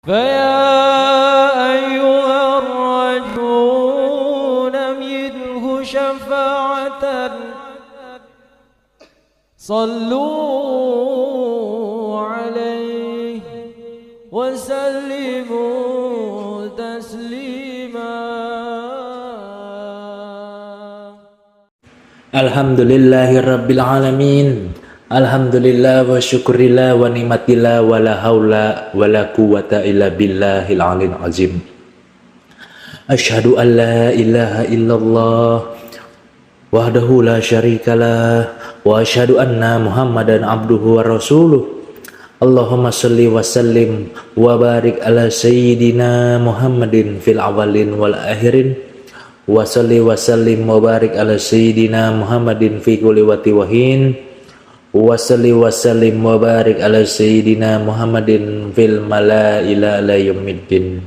فيا أيها الرجل منه شفاعة صلوا عليه وسلموا تسليما. Alhamdulillahirabbil alamin. Alhamdulillah wa syukurillah wa ni'matillah wa la haula wa la quwwata illa billahil aliyil azim. Asyhadu an la ilaha illallah wahdahu la syarikalah wa asyhadu anna Muhammadan abduhu wa rasuluh. Allahumma shalli wa sallim wa barik ala sayyidina Muhammadin fil awalin wal akhirin wa salli wa sallim wa barik ala sayyidina Muhammadin fi kulli waqti wa hin wa salli wa sallim wa barik ala sayyidina Muhammadin fil malaila la yaumiddin.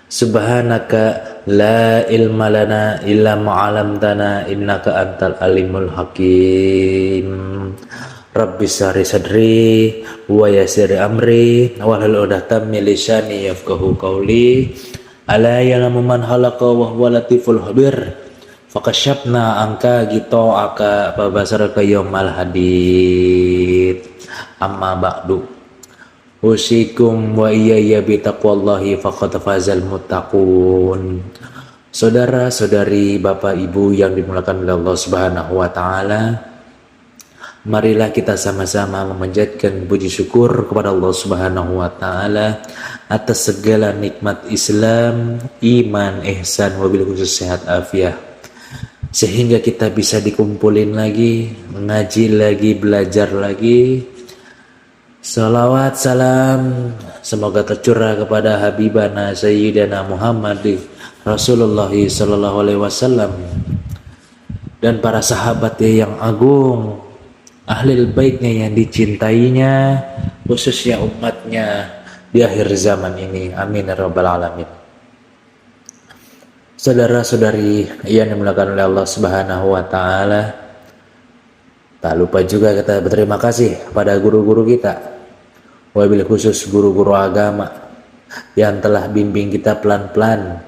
Subhanaka la ilma lana illa ma 'allamtana innaka antal alimul hakim. Rabbi shrah sadri wa yassir amri wahlul 'uqdatam min lisani yafqahu qawli. Ala ya'lamu man khalaqa wa huwa latiful khabir. Fakasyafna angka gitu aka babasaraka yaumal hadid. Amma ba'du. Usikum wa iyaya bitaqwallahi faqad fazal muttaqun. Saudara-saudari, Bapak Ibu yang dimuliakan oleh Allah Subhanahu wa taala, marilah kita sama-sama memanjatkan puji syukur kepada Allah Subhanahu wa taala atas segala nikmat Islam, iman, ihsan, wabil khusus sehat afiah, sehingga kita bisa dikumpulin lagi, mengaji lagi, belajar lagi. Salawat salam semoga tercurah kepada Habibana Sayyidina Muhammad Rasulullah sallallahu alaihi wasallam dan para sahabatnya yang agung, ahlul baitnya yang dicintainya, khususnya umatnya di akhir zaman ini. Amin ya rabbal alamin. Saudara-saudari yang dimuliakan oleh Allah Subhanahu wa taala, tak lupa juga kita berterima kasih kepada guru-guru kita, wabil khusus guru-guru agama yang telah bimbing kita pelan-pelan,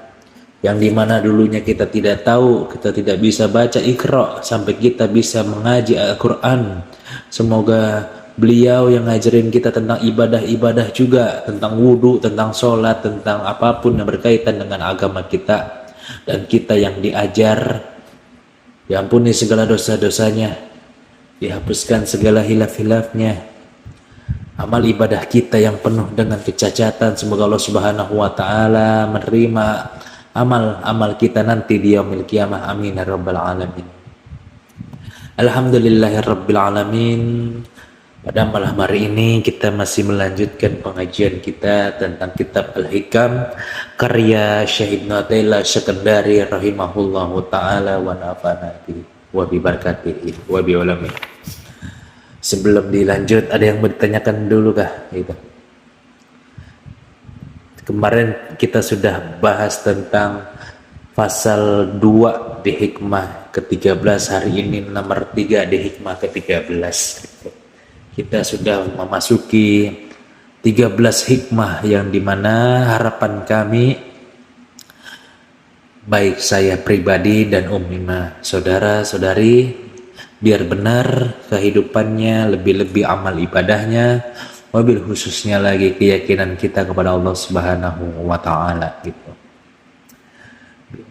yang dimana dulunya kita tidak tahu, kita tidak bisa baca Iqra sampai kita bisa mengaji Al-Quran. Semoga beliau yang ngajarin kita tentang ibadah-ibadah juga, tentang wudhu, tentang sholat, tentang apapun yang berkaitan dengan agama kita, dan kita yang diajar, diampuni segala dosa-dosanya, dihapuskan segala hilaf-hilafnya, amal ibadah kita yang penuh dengan kecacatan, semoga Allah Subhanahu wa taala menerima amal-amal kita nanti di yaumil qiyamah. Amin ya rabbal alamin. Alhamdulillahirabbil alamin. Pada malam hari ini kita masih melanjutkan pengajian kita tentang kitab Al-Hikam karya Syahid Natila Sekendari rahimahullahu ta'ala wa nafa'ana bihi wa bibarakatihi wa bi'ulami. Sebelum dilanjut, ada yang mau ditanyakan dulu kah? Gitu. Kemarin kita sudah bahas tentang pasal 2 di hikmah ke-13, hari ini nomor 3 di hikmah ke-13. Kita sudah memasuki 13 hikmah yang dimana harapan kami, baik saya pribadi dan ummima saudara-saudari, biar benar kehidupannya, lebih-lebih amal ibadahnya, wabil khususnya lagi keyakinan kita kepada Allah Subhanahu wa ta'ala gitu.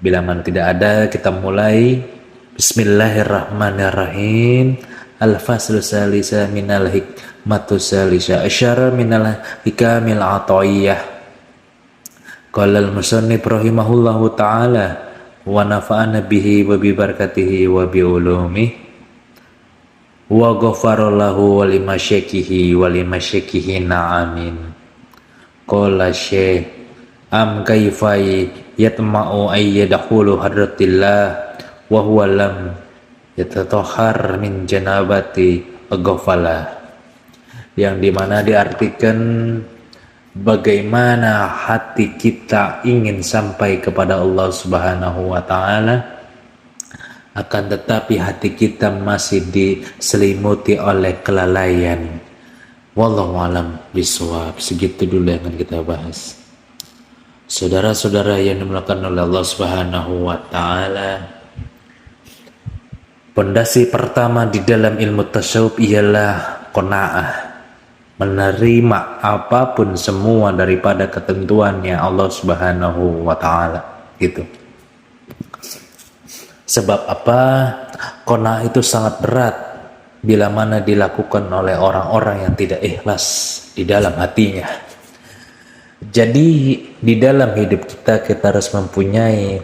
Bila mana tidak ada, kita mulai. Bismillahirrahmanirrahim. Al-faslu salisa minal hikmatu salisa asyara minal hikamil ataiyah. Qala al-musannif rahimahullahu ta'ala wa nafa'ana bihi wa bibarakatihi wa bi'ulumihi wa ghafarallahu wa limasyakihi wa limasyakihi na'amin. Qala syekh am kaifai yatma'u ayyadkhulu hadratillah wa huwa lam yatatahhar min janabati ghafala, yang dimana diartikan bagaimana hati kita ingin sampai kepada Allah Subhanahu wa ta'ala, akan tetapi hati kita masih diselimuti oleh kelalaian, Wallahu alam bisawab. Segitu dulu yang akan kita bahas. Saudara-saudara yang dimuliakan oleh Allah Subhanahu wa taala, pondasi pertama di dalam ilmu tasawuf ialah qanaah, menerima apapun semua daripada ketentuannya Allah Subhanahu wa taala, gitu. Sebab apa? Qanaah itu sangat berat bila mana dilakukan oleh orang-orang yang tidak ikhlas di dalam hatinya. Jadi di dalam hidup kita harus mempunyai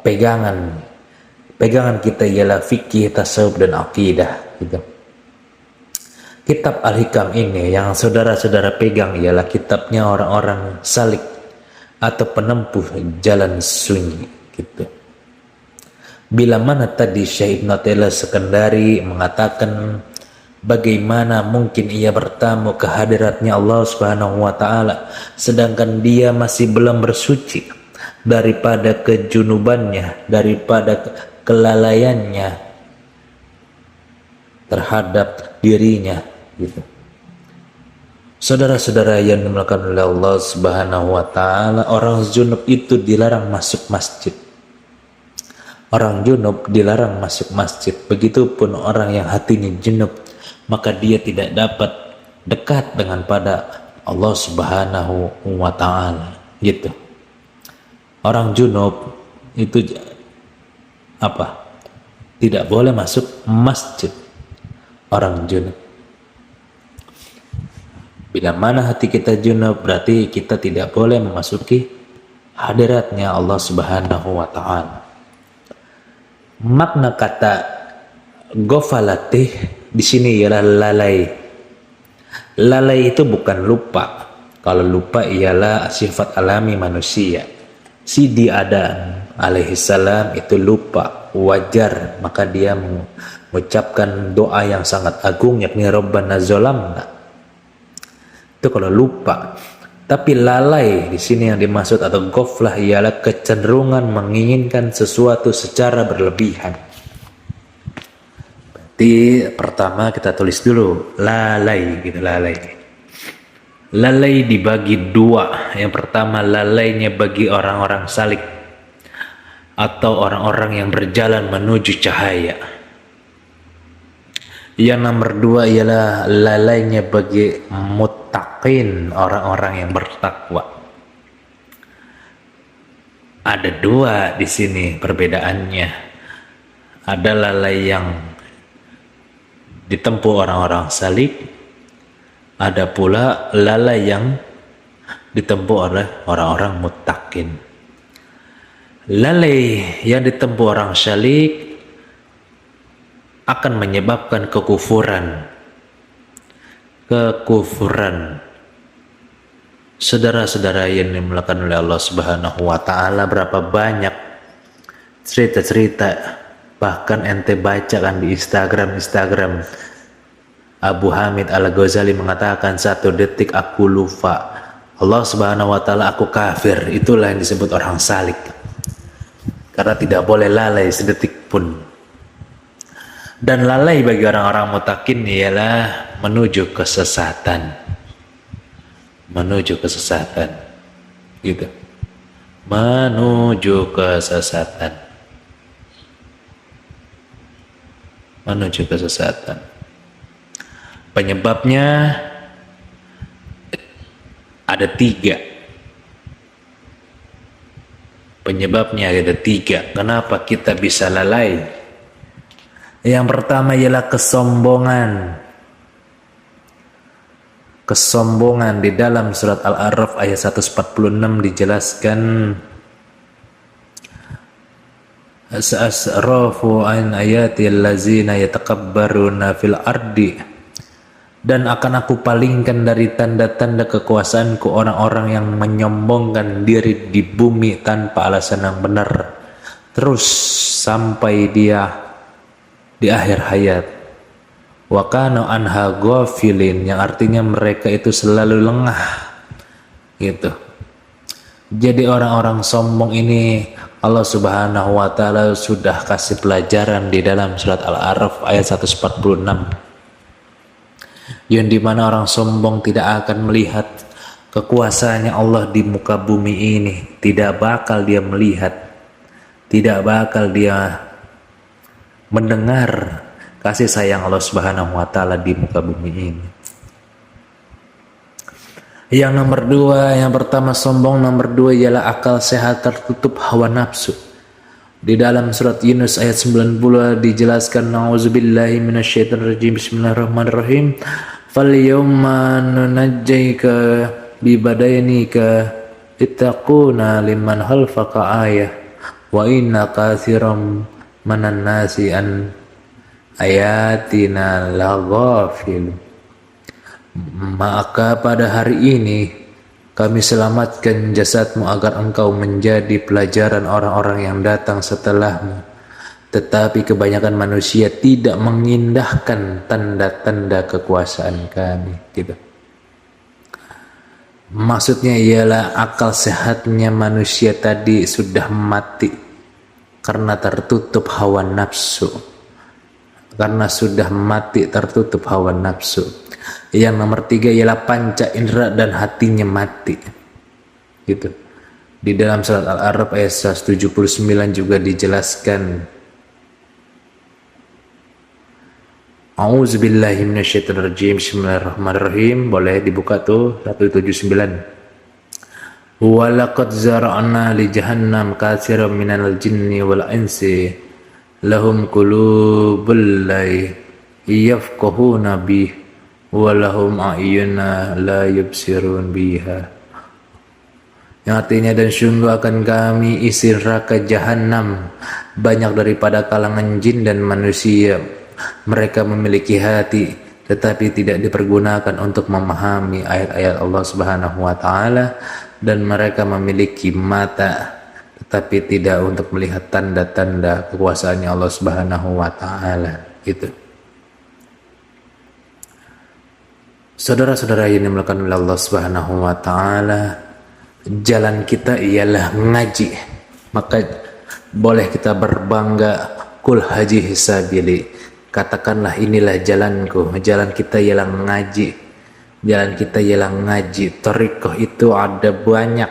pegangan kita ialah fikih, tasawuf dan akidah, gitu. Kitab Al-Hikam ini yang saudara-saudara pegang ialah kitabnya orang-orang salik atau penempuh jalan sunyi, gitu. Bila mana tadi Syekh Ibnu Athaillah Sekandari mengatakan bagaimana mungkin ia bertamu ke hadiratnya Allah Subhanahu wa taala sedangkan dia masih belum bersuci daripada kejunubannya, daripada kelalaiannya terhadap dirinya, gitu. Saudara-saudara yang dimuliakan oleh Allah Subhanahu wa taala, orang junub itu dilarang masuk masjid. Orang junub dilarang masuk masjid. Begitupun orang yang hatinya junub, maka dia tidak dapat dekat dengan pada Allah Subhanahu wa taala, gitu. Orang junub itu apa? Tidak boleh masuk masjid. Orang junub. Bila mana hati kita junub, berarti kita tidak boleh memasuki hadiratnya Allah Subhanahu wa taala. Makna kata ghafalatih di sini ialah lalai. Lalai itu bukan lupa. Kalau lupa ialah sifat alami manusia. Sidi Adam alaihissalam itu lupa, wajar, maka dia mengucapkan doa yang sangat agung, yakni Rabbana zalamna. Itu kalau lupa. Tapi lalai di sini yang dimaksud atau ghaflah ialah kecenderungan menginginkan sesuatu secara berlebihan. Berarti pertama kita tulis dulu lalai, gitu, lalai. Lalai dibagi dua. Yang pertama lalainya bagi orang-orang salik atau orang-orang yang berjalan menuju cahaya. Yang nomor dua ialah lalainya bagi muttaqin, orang-orang yang bertakwa. Ada dua di sini perbedaannya. Ada lalai yang ditempuh orang-orang salik, ada pula lalai yang ditempuh oleh orang-orang muttaqin. Lalai yang ditempuh orang salik akan menyebabkan kekufuran. Saudara-saudara yang dimuliakan oleh Allah Subhanahu wa taala, berapa banyak cerita-cerita, bahkan ente baca kan di Instagram Abu Hamid Al-Ghazali mengatakan 1 detik aku lupa Allah Subhanahu wa taala, aku kafir. Itulah yang disebut orang salik. Karena tidak boleh lalai sedetik pun. Dan lalai bagi orang-orang mutakin ialah menuju kesesatan. Menuju kesesatan. Gitu. Menuju kesesatan. Menuju kesesatan. Penyebabnya ada 3. Penyebabnya ada 3. Kenapa kita bisa lalai? Yang pertama ialah kesombongan. Kesombongan di dalam surat Al-A'raf ayat 146 dijelaskan Sa'asrafu an ayati allazina yatakabbaruna fil ardi, dan akan aku palingkan dari tanda-tanda kekuasaanku orang-orang yang menyombongkan diri di bumi tanpa alasan yang benar, terus sampai dia di akhir hayat. Wa kanu anha ghafilin, yang artinya mereka itu selalu lengah, gitu. Jadi orang-orang sombong ini Allah Subhanahu wa taala sudah kasih pelajaran di dalam surat Al-A'raf ayat 146. yang dimana orang sombong tidak akan melihat kekuasaannya Allah di muka bumi ini, tidak bakal dia melihat, tidak bakal dia mendengar kasih sayang Allah Subhanahu wa taala di muka bumi ini. Yang nomor dua, yang pertama sombong, nomor dua ialah akal sehat tertutup hawa nafsu. Di dalam surat Yunus ayat 90 dijelaskan, Nauzubillahi minasyaitonirrajim, bismillahirrahmanirrahim, falyawma nunajjika bibadainika litakuna liman khalfaka ayah wa inna katsiran minan nasi an ayatina laghafil. Maka pada hari ini kami selamatkan jasadmu agar engkau menjadi pelajaran orang-orang yang datang setelahmu, tetapi kebanyakan manusia tidak mengindahkan tanda-tanda kekuasaan kami. Gitu. Maksudnya ialah akal sehatnya manusia tadi sudah mati karena tertutup hawa nafsu, karena sudah mati tertutup hawa nafsu. Yang nomor tiga ialah panca indera dan hatinya mati. Gitu. Di dalam surat Al-A'raf ayat 179 juga dijelaskan, A'udzubillahi minasyaitonirrajim, bismillahirrahmanirrahim. Boleh dibuka tuh 179. Walaqad zara'na li jahannam katsiran minal jinni wal insi lahum qulubul la yafqahuna bih walahum a'yuna la yubsirun biha. Yang artinya, dan sungguh akan kami isi neraka jahanam banyak daripada kalangan jin dan manusia. Mereka memiliki hati tetapi tidak dipergunakan untuk memahami ayat-ayat Allah Subhanahu wa taala, dan mereka memiliki mata tetapi tidak untuk melihat tanda-tanda kekuasaannya Allah Subhanahu wa taala. Gitu. Saudara-saudara yang dimuliakan oleh Allah Subhanahu wa taala, jalan kita ialah ngaji. Maka boleh kita berbangga, kul haji hisabili. Katakanlah inilah jalanku. Jalan kita ialah ngaji. Jalan kita ialah ngaji. Thariqah itu ada banyak,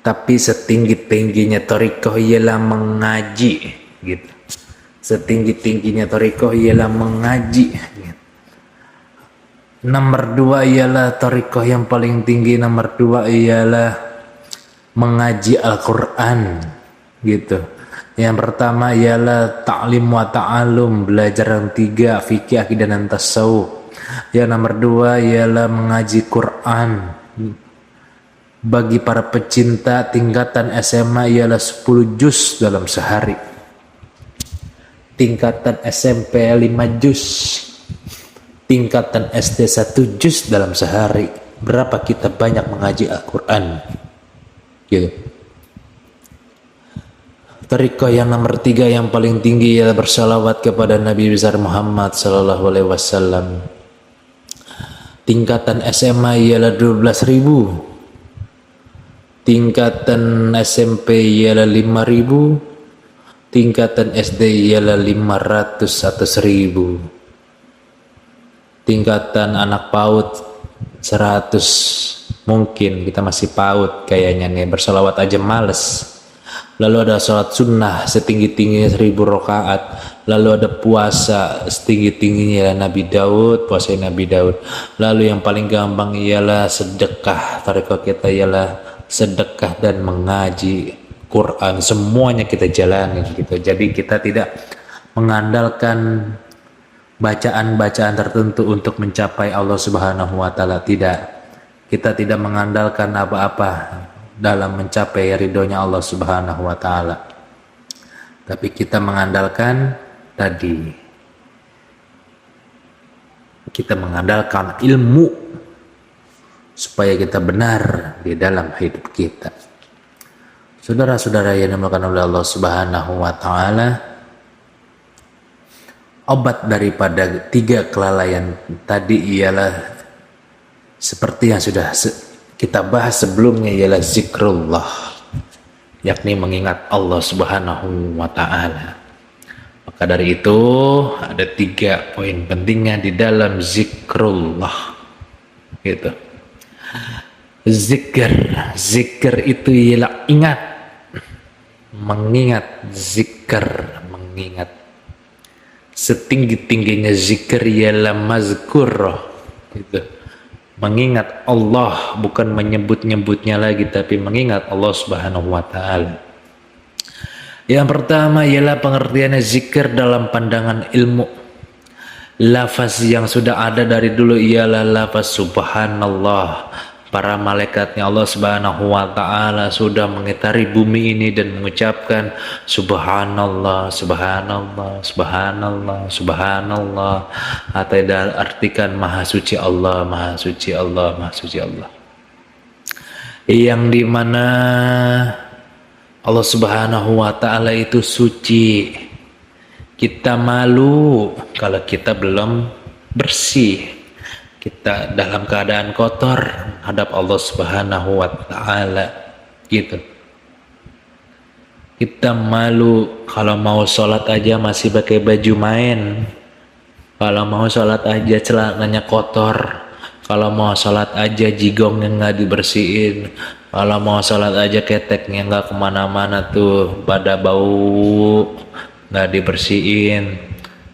tapi setinggi-tingginya thariqah ialah mengaji. Gitu. Setinggi-tingginya thariqah ialah mengaji. Gitu. Nomor dua ialah thariqah yang paling tinggi. Nomor dua ialah mengaji Al-Quran. Gitu. Yang pertama ialah ta'lim wa ta'alum, belajar yang tiga, fikih, akidah dan tasawuf. Yang nomor dua ialah mengaji Quran. Bagi para pecinta tingkatan SMA ialah 10 juz dalam sehari. Tingkatan SMP 5 juz. Tingkatan SD 1 juz dalam sehari. Berapa kita banyak mengaji Al-Quran? Gitu. Thariqah yang nomor 3 yang paling tinggi ialah bersalawat kepada Nabi besar Muhammad sallallahu alaihi wasallam. Tingkatan SMA ialah 12.000. Tingkatan SMP ialah 5.000. Tingkatan SD ialah 500 atau 1.000. Tingkatan anak PAUD 100. Mungkin kita masih PAUD kayaknya nih, bersalawat aja males. Lalu ada sholat sunnah setinggi-tingginya 1000 rakaat. Lalu ada puasa setinggi-tingginya Nabi Daud, puasa Nabi Daud. Lalu yang paling gampang ialah sedekah. Thariqah kita ialah sedekah dan mengaji Quran. Semuanya kita jalani gitu. Jadi kita tidak mengandalkan bacaan-bacaan tertentu untuk mencapai Allah Subhanahu wa taala. Tidak. Kita tidak mengandalkan apa-apa dalam mencapai ridhonya Allah Subhanahu wa taala. Tapi kita mengandalkan tadi, kita mengandalkan ilmu supaya kita benar di dalam hidup kita. Saudara-saudara yang dimuliakan oleh Allah Subhanahu wa taala, obat daripada 3 kelalaian tadi ialah seperti yang sudah kita bahas sebelumnya, ialah zikrullah, yakni mengingat Allah Subhanahu wa taala. Maka dari itu ada 3 poin pentingnya di dalam zikrullah gitu. Zikir itu ialah ingat, mengingat, mengingat. Setinggi-tingginya zikir ialah mazkur gitu. Mengingat Allah, bukan menyebut-nyebutnya lagi, tapi mengingat Allah Subhanahu wa taala. Yang pertama ialah pengertiannya zikir dalam pandangan ilmu. Lafaz yang sudah ada dari dulu ialah lafaz subhanallah. Para malaikatnya Allah Subhanahu wa taala sudah mengitari bumi ini dan mengucapkan subhanallah, subhanallah, subhanallah, subhanallah, atau artikan maha suci Allah, maha suci Allah, maha suci Allah. Yang dimana Allah Subhanahu wa taala itu suci. Kita malu kalau kita belum bersih. Kita dalam keadaan kotor hadap Allah Subhanahu wa taala gitu. Kita malu kalau mau sholat aja masih pakai baju main. Kalau mau sholat aja celananya kotor. Kalau mau sholat aja jigongnya nggak dibersihin. Kalau mau sholat aja keteknya nggak kemana-mana tuh pada bau, nggak dibersihin.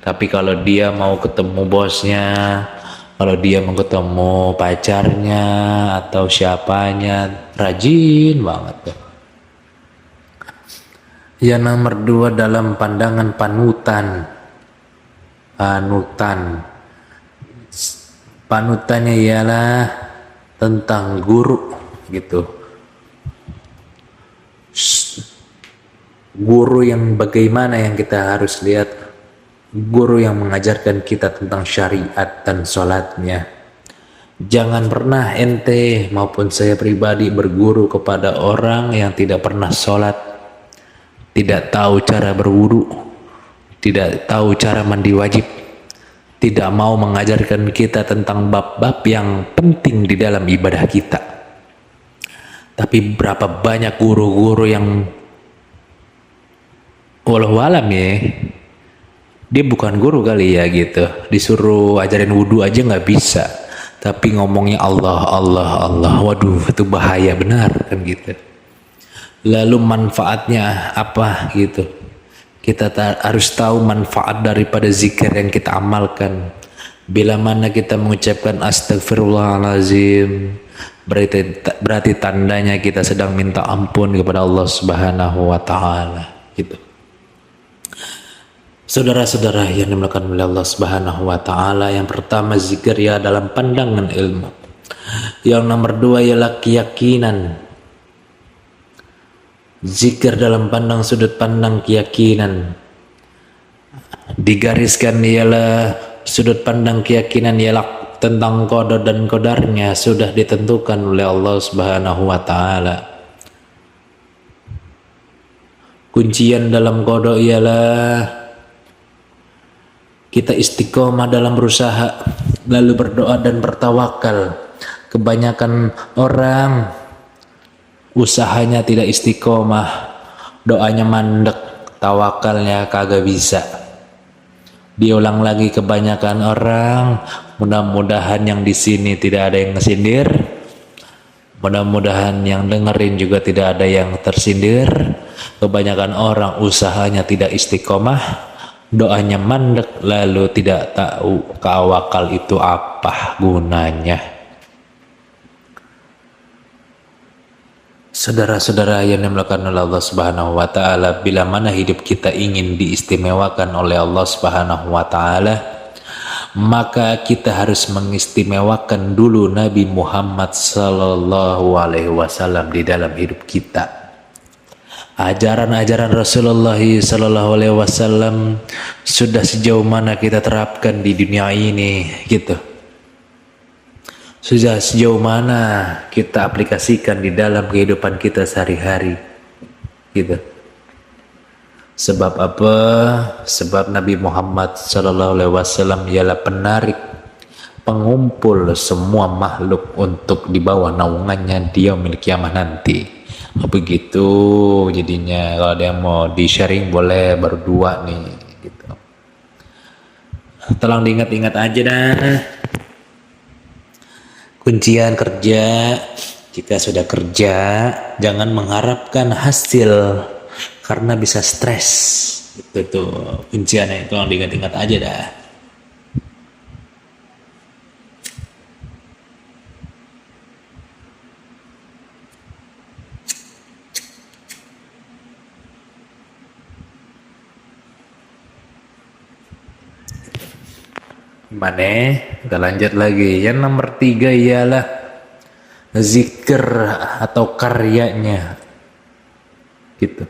Tapi kalau dia mau ketemu bosnya, kalau dia mau ketemu pacarnya atau siapanya, rajin banget tuh. Yang nomor 2 dalam pandangan panutan. Panutannya ialah tentang guru gitu. Guru yang bagaimana yang kita harus lihat. Guru yang mengajarkan kita tentang syariat dan sholatnya. Jangan pernah ente maupun saya pribadi berguru kepada orang yang tidak pernah sholat, tidak tahu cara berwudu, tidak tahu cara mandi wajib, tidak mau mengajarkan kita tentang bab-bab yang penting di dalam ibadah kita. Tapi berapa banyak guru-guru yang wallahualam ya, dia bukan guru kali ya gitu, disuruh ajarin wudhu aja nggak bisa, tapi ngomongnya Allah, Allah, Allah. Waduh, itu bahaya benar kan gitu. Lalu manfaatnya apa gitu? Kita harus tahu manfaat daripada zikir yang kita amalkan. Bila mana kita mengucapkan astagfirullahalazim, berarti tandanya kita sedang minta ampun kepada Allah Subhanahu wa taala gitu. Saudara-saudara yang dimuliakan oleh Allah Subhanahu wa taala, yang pertama zikir ya dalam pandangan ilmu. Yang nomor 2 ialah keyakinan. Zikir dalam sudut pandang keyakinan. Digariskan ialah sudut pandang keyakinan ialah tentang qada dan qadarnya sudah ditentukan oleh Allah Subhanahu wa taala. Kuncian dalam qada ialah kita istiqomah dalam berusaha, lalu berdoa dan bertawakal. Kebanyakan orang usahanya tidak istiqomah, doanya mandek, tawakalnya kagak bisa. Diulang lagi, kebanyakan orang, mudah-mudahan yang di sini tidak ada yang ngesindir, mudah-mudahan yang dengerin juga tidak ada yang tersindir. Kebanyakan orang usahanya tidak istiqomah, doanya mandek, lalu tidak tahu tawakal itu apa gunanya. Saudara-saudara yang dimuliakan oleh Allah Subhanahu wa taala, bila mana hidup kita ingin diistimewakan oleh Allah Subhanahu wa taala, maka kita harus mengistimewakan dulu Nabi Muhammad sallallahu alaihi wasallam di dalam hidup kita. Ajaran-ajaran Rasulullah sallallahu alaihi wasallam sudah sejauh mana kita terapkan di dunia ini gitu. Sudah sejauh mana kita aplikasikan di dalam kehidupan kita sehari-hari gitu. Sebab apa? Sebab Nabi Muhammad sallallahu alaihi wasallam ialah penarik, pengumpul semua makhluk untuk di bawah naungannya di yaumil kiamah nanti. Begitu jadinya. Kalau ada yang mau di sharing boleh berdua nih. gitu. Tolong diingat-ingat aja dah. Kuncian kerja, jika sudah kerja jangan mengharapkan hasil karena bisa stres. Itu tuh kunciannya, tolong diingat-ingat aja dah. Gimana? Kita lanjut lagi. Yang nomor 3 ialah zikir atau karyanya. Gitu.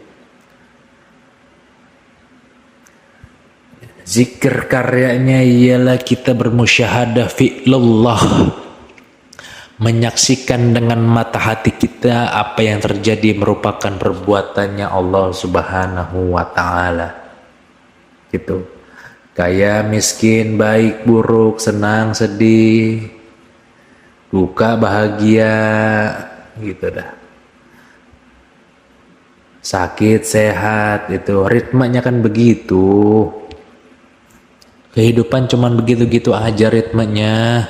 Zikir karyanya ialah kita bermusyahadah fi'lullah, menyaksikan dengan mata hati kita apa yang terjadi merupakan perbuatannya Allah Subhanahu wa Ta'ala. Gitu. Kaya, miskin, baik, buruk, senang, sedih, duka, bahagia, gitu dah. Sakit, sehat, itu ritmenya kan begitu. Kehidupan cuman begitu-gitu aja ritmenya.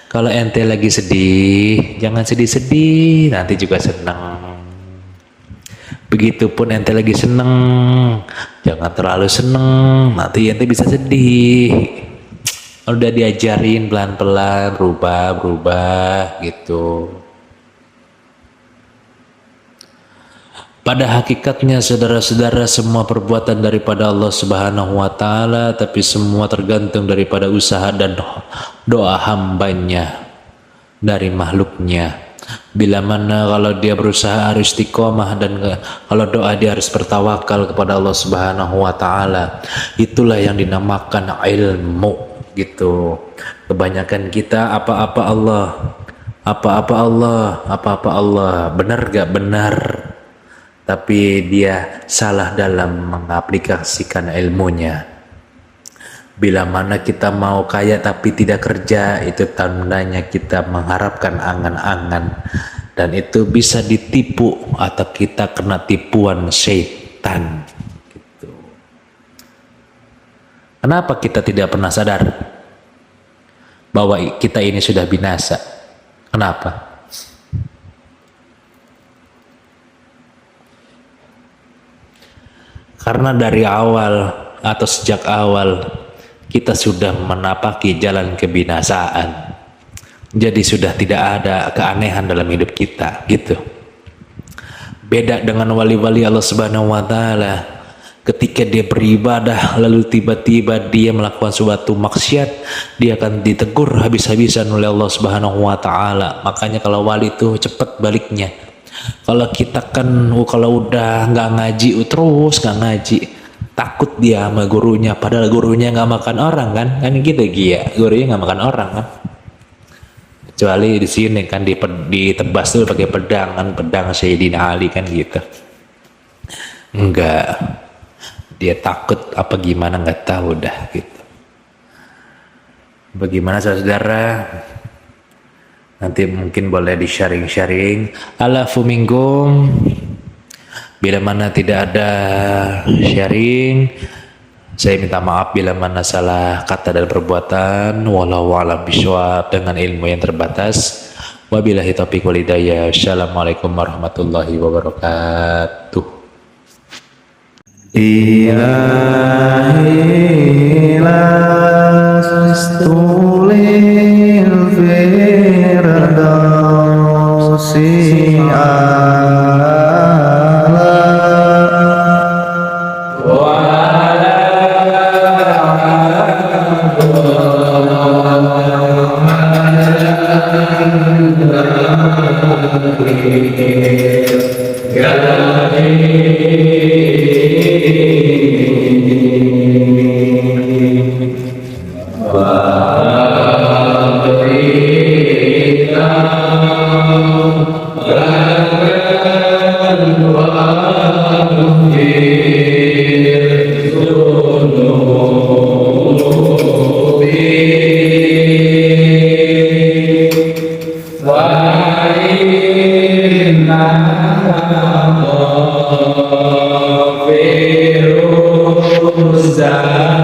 Kalau ente lagi sedih, jangan sedih-sedih, nanti juga senang. Begitupun ente lagi seneng, jangan terlalu seneng, nanti ente bisa sedih. Udah diajarin pelan-pelan, berubah gitu. Pada hakikatnya saudara-saudara, semua perbuatan daripada Allah Subhanahu wa Ta'ala, tapi semua tergantung daripada usaha dan doa hambanya dari makhluknya. Bila mana kalau dia berusaha harus istiqomah, dan kalau doa dia harus bertawakal kepada Allah Subhanahu wa Ta'ala. Itulah yang dinamakan ilmu gitu. Kebanyakan kita apa-apa Allah, apa-apa Allah, apa-apa Allah, benar gak benar, tapi dia salah dalam mengaplikasikan ilmunya. Bila mana kita mau kaya tapi tidak kerja, itu tandanya kita mengharapkan angan-angan, dan itu bisa ditipu atau kita kena tipuan syaitan gitu. Kenapa kita tidak pernah sadar bahwa kita ini sudah binasa? Kenapa? Karena dari awal atau sejak awal kita sudah menapaki jalan kebinasaan. Jadi sudah tidak ada keanehan dalam hidup kita gitu. Beda dengan wali-wali Allah Subhanahu wa Ta'ala. Ketika dia beribadah lalu tiba-tiba dia melakukan suatu maksiat, dia akan ditegur habis-habisan oleh Allah Subhanahu wa Ta'ala. Makanya kalau wali itu cepat baliknya. Kalau kita kan kalau udah nggak ngaji terus nggak ngaji, takut dia sama gurunya, padahal gurunya nggak makan orang kan gitu Gia, gurunya nggak makan orang kan, kecuali di sini kan ditebas tuh pakai pedang kan, pedang Sayyidina Ali kan gitu. Enggak, dia takut apa gimana nggak tahu dah gitu. Bagaimana saudara? Nanti mungkin boleh di sharing-sharing. Alafu minggum. Bila mana tidak ada sharing, saya minta maaf bila mana salah kata dan perbuatan. Wallahu a'lam bishawab, dengan ilmu yang terbatas. Wabillahi taufiq wal hidayah. Assalamualaikum warahmatullahi wabarakatuh. Ilahi lastulil firdausi Firuzah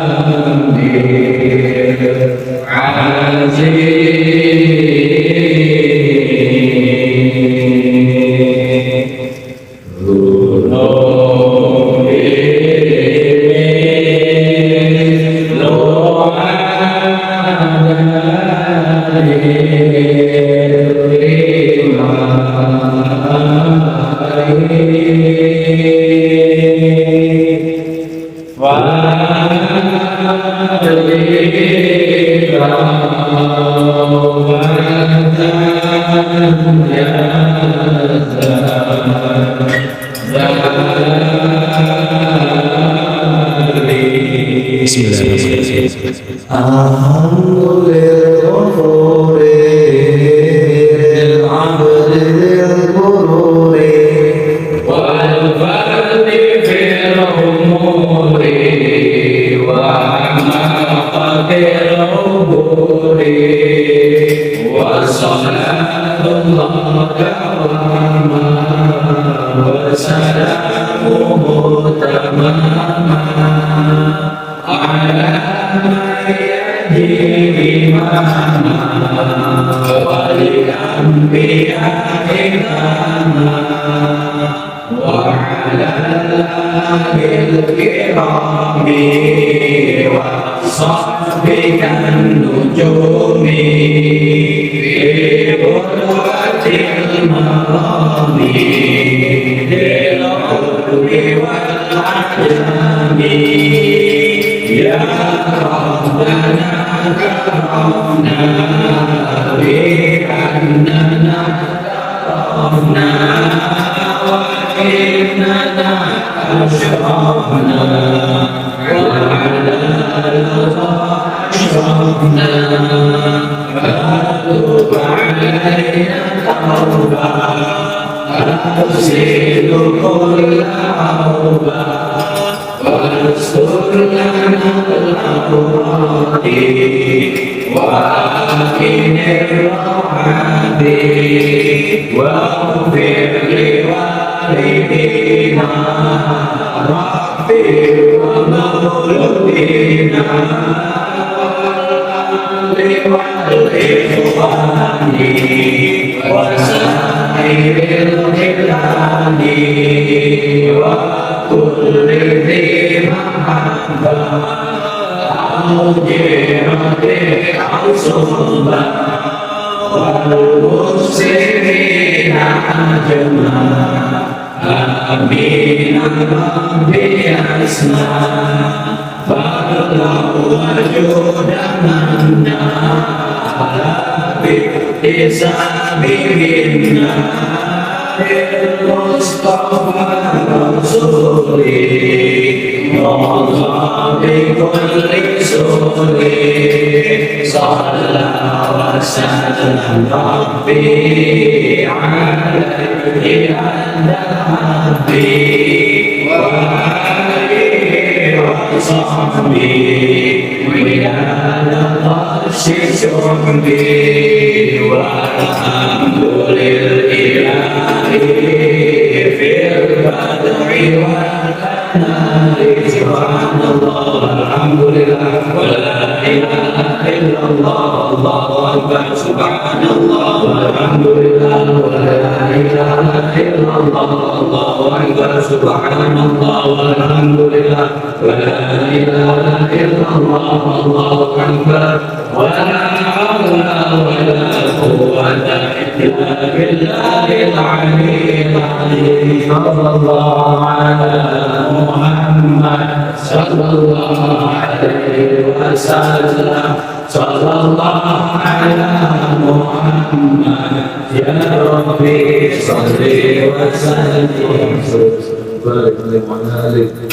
Salli wa sallim